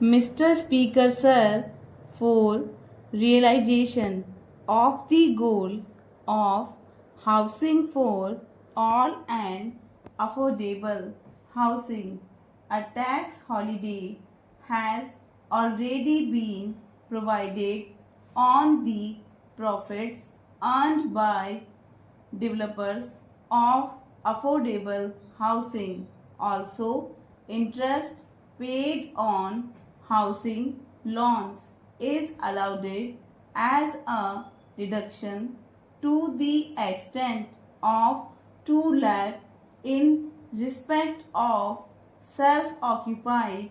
Mr. Speaker, sir, for realization of the goal of housing for all and affordable housing, a tax holiday has already been provided on the profits earned by developers of affordable housing. Also, interest paid on housing loans is allowed as a reduction to the extent of 2 lakh in respect of self-occupied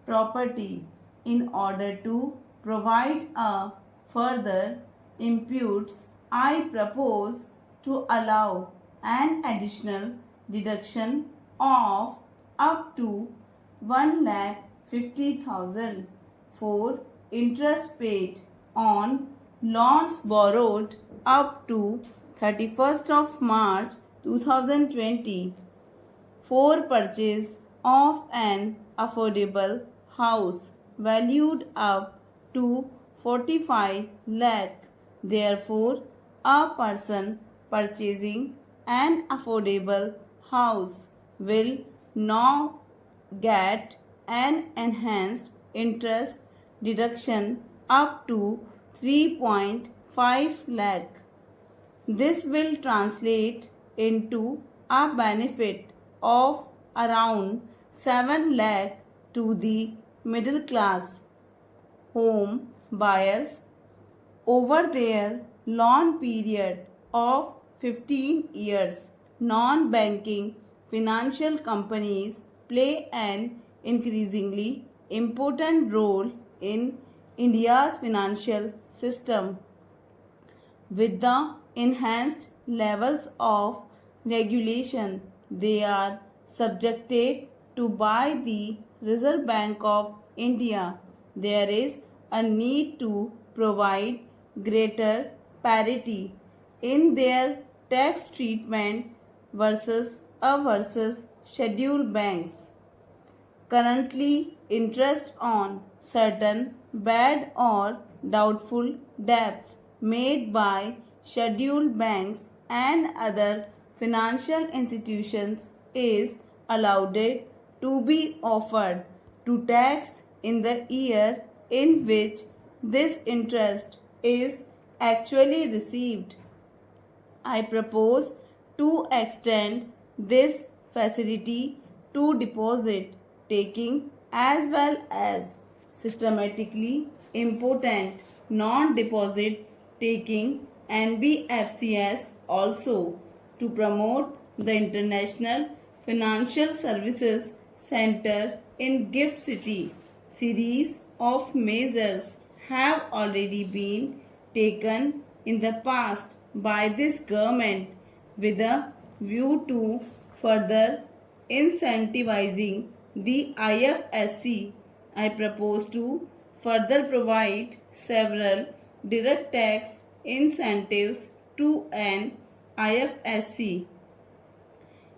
property. In order to provide a further imputes, I propose to allow an additional deduction of up to 1,50,000 for interest paid on loans borrowed up to 31st of March 2020 for purchase of an affordable house valued up to 45 lakh. Therefore, a person purchasing an affordable house will now get an enhanced interest deduction up to 3.5 lakh. This will translate into a benefit of around 7 lakh to the middle class home buyers over their loan period of 15 years. Non-banking financial companies play an increasingly important role in India's financial system. With the enhanced levels of regulation they are subjected to by the Reserve Bank of India, there is a need to provide greater parity in their tax treatment versus scheduled banks. Currently, interest on certain bad or doubtful debts made by scheduled banks and other financial institutions is allowed to be offered to tax in the year in which this interest is actually received. I propose to extend this facility to deposit taking as well as systematically important non-deposit taking NBFCs also to promote the International Financial Services Center in Gift City. Series of measures have already been taken in the past by this government with a view to further incentivizing the IFSC. I propose to further provide several direct tax incentives to an IFSC,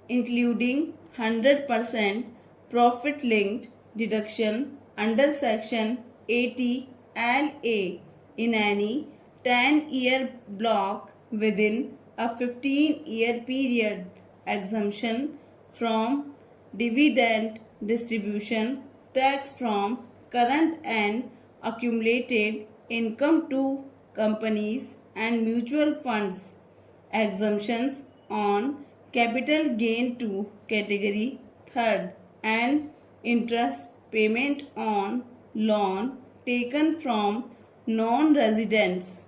including 100% profit linked deduction under Section 80 LA in any 10-year block within a 15-year period, exemption from dividend distribution tax from current and accumulated income to companies and mutual funds, exemptions on capital gain to category third, and interest payment on loan taken from non-residents.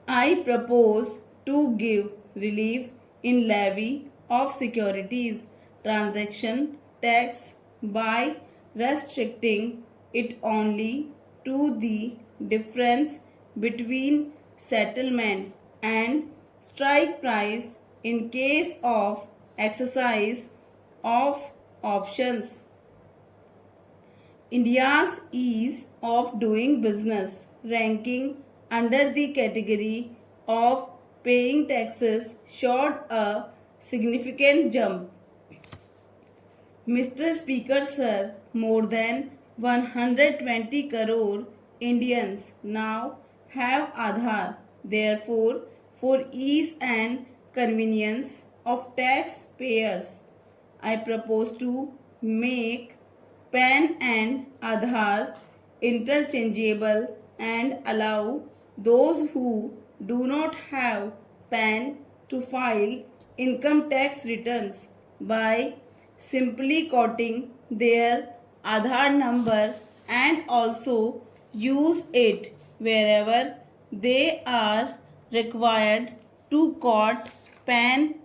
I propose to give relief in levy of securities transaction tax by restricting it only to the difference between settlement and strike price in case of exercise of options. India's ease of doing business ranking under the category of paying taxes showed a significant jump. Mr. Speaker, sir, more than 120 crore Indians now have Aadhaar. Therefore, for ease and convenience of taxpayers, I propose to make PAN and Aadhaar interchangeable and allow those who do not have PAN to file income tax returns by simply quoting their Aadhaar number and also use it wherever they are required to quote PAN.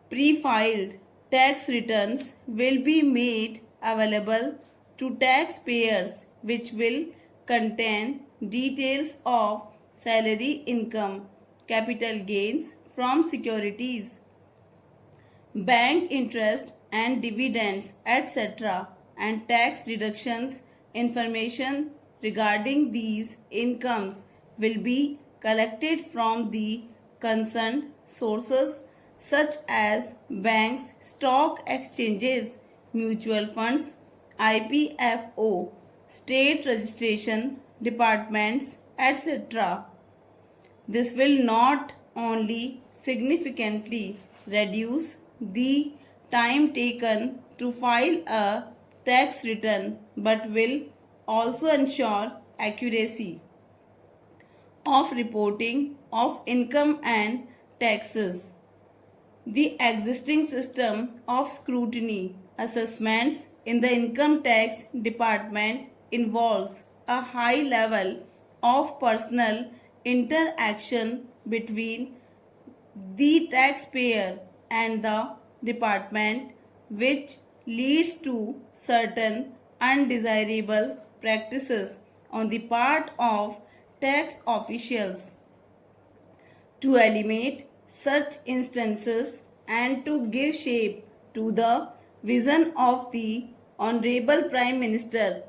Pre-filed tax returns will be made available to taxpayers, which will contain details of salary income, capital gains from securities, bank interest and dividends, etc., and tax deductions. Information regarding these incomes will be collected from the concerned sources such as banks, stock exchanges, mutual funds, IPFO, state registration departments, etc. This will not only significantly reduce the time taken to file a tax return but will also ensure accuracy of reporting of income and taxes. The existing system of scrutiny assessments in the income tax department involves a high level of personal interaction between the taxpayer and the department, which leads to certain undesirable practices on the part of tax officials. To eliminate such instances and to give shape to the vision of the Honorable Prime Minister,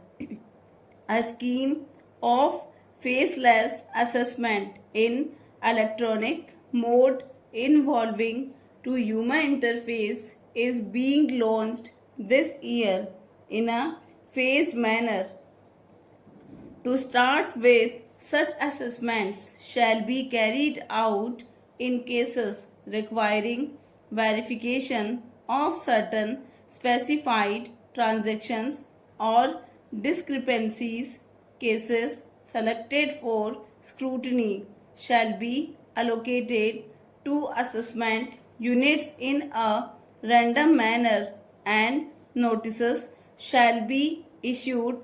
a scheme of faceless assessment in electronic mode involving to human interface is being launched this year in a phased manner. To start with, such assessments shall be carried out in cases requiring verification of certain specified transactions or discrepancies. Cases selected for scrutiny shall be allocated to assessment units in a random manner and notices shall be issued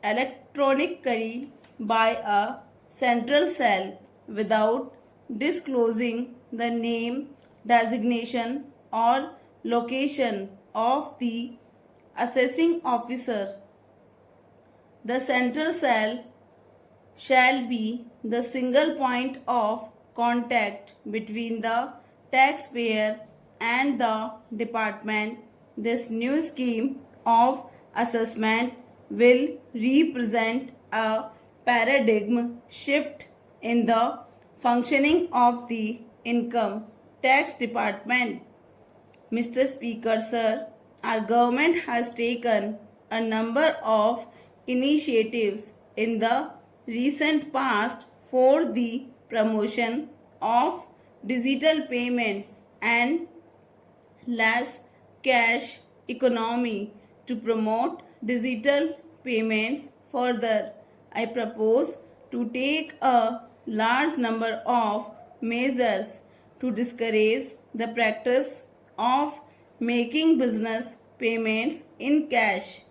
electronically by a central cell without disclosing the name, designation or location of the assessing officer. The central cell shall be the single point of contact between the taxpayer and the department. This new scheme of assessment will represent a paradigm shift in the functioning of the income tax department. Mr. Speaker, sir, our government has taken a number of initiatives in the recent past for the promotion of digital payments and less cash economy. To promote digital payments further, I propose to take a large number of measures to discourage the practice of making business payments in cash.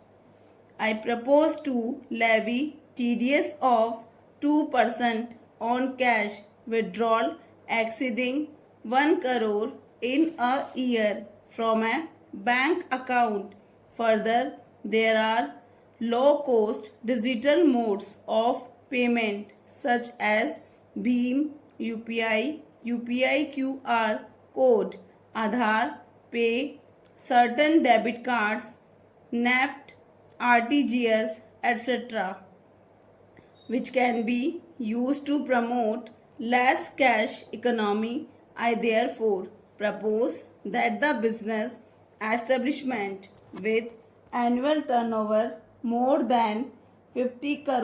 I propose to levy TDS of 2% on cash withdrawal exceeding 1 crore in a year from a bank account. Further, there are low-cost digital modes of payment such as BHIM, UPI QR code, Aadhaar, Pay, certain debit cards, NEFT, RTGS, etc., which can be used to promote less cash economy. I therefore propose that the business establishment with annual turnover more than 50 crore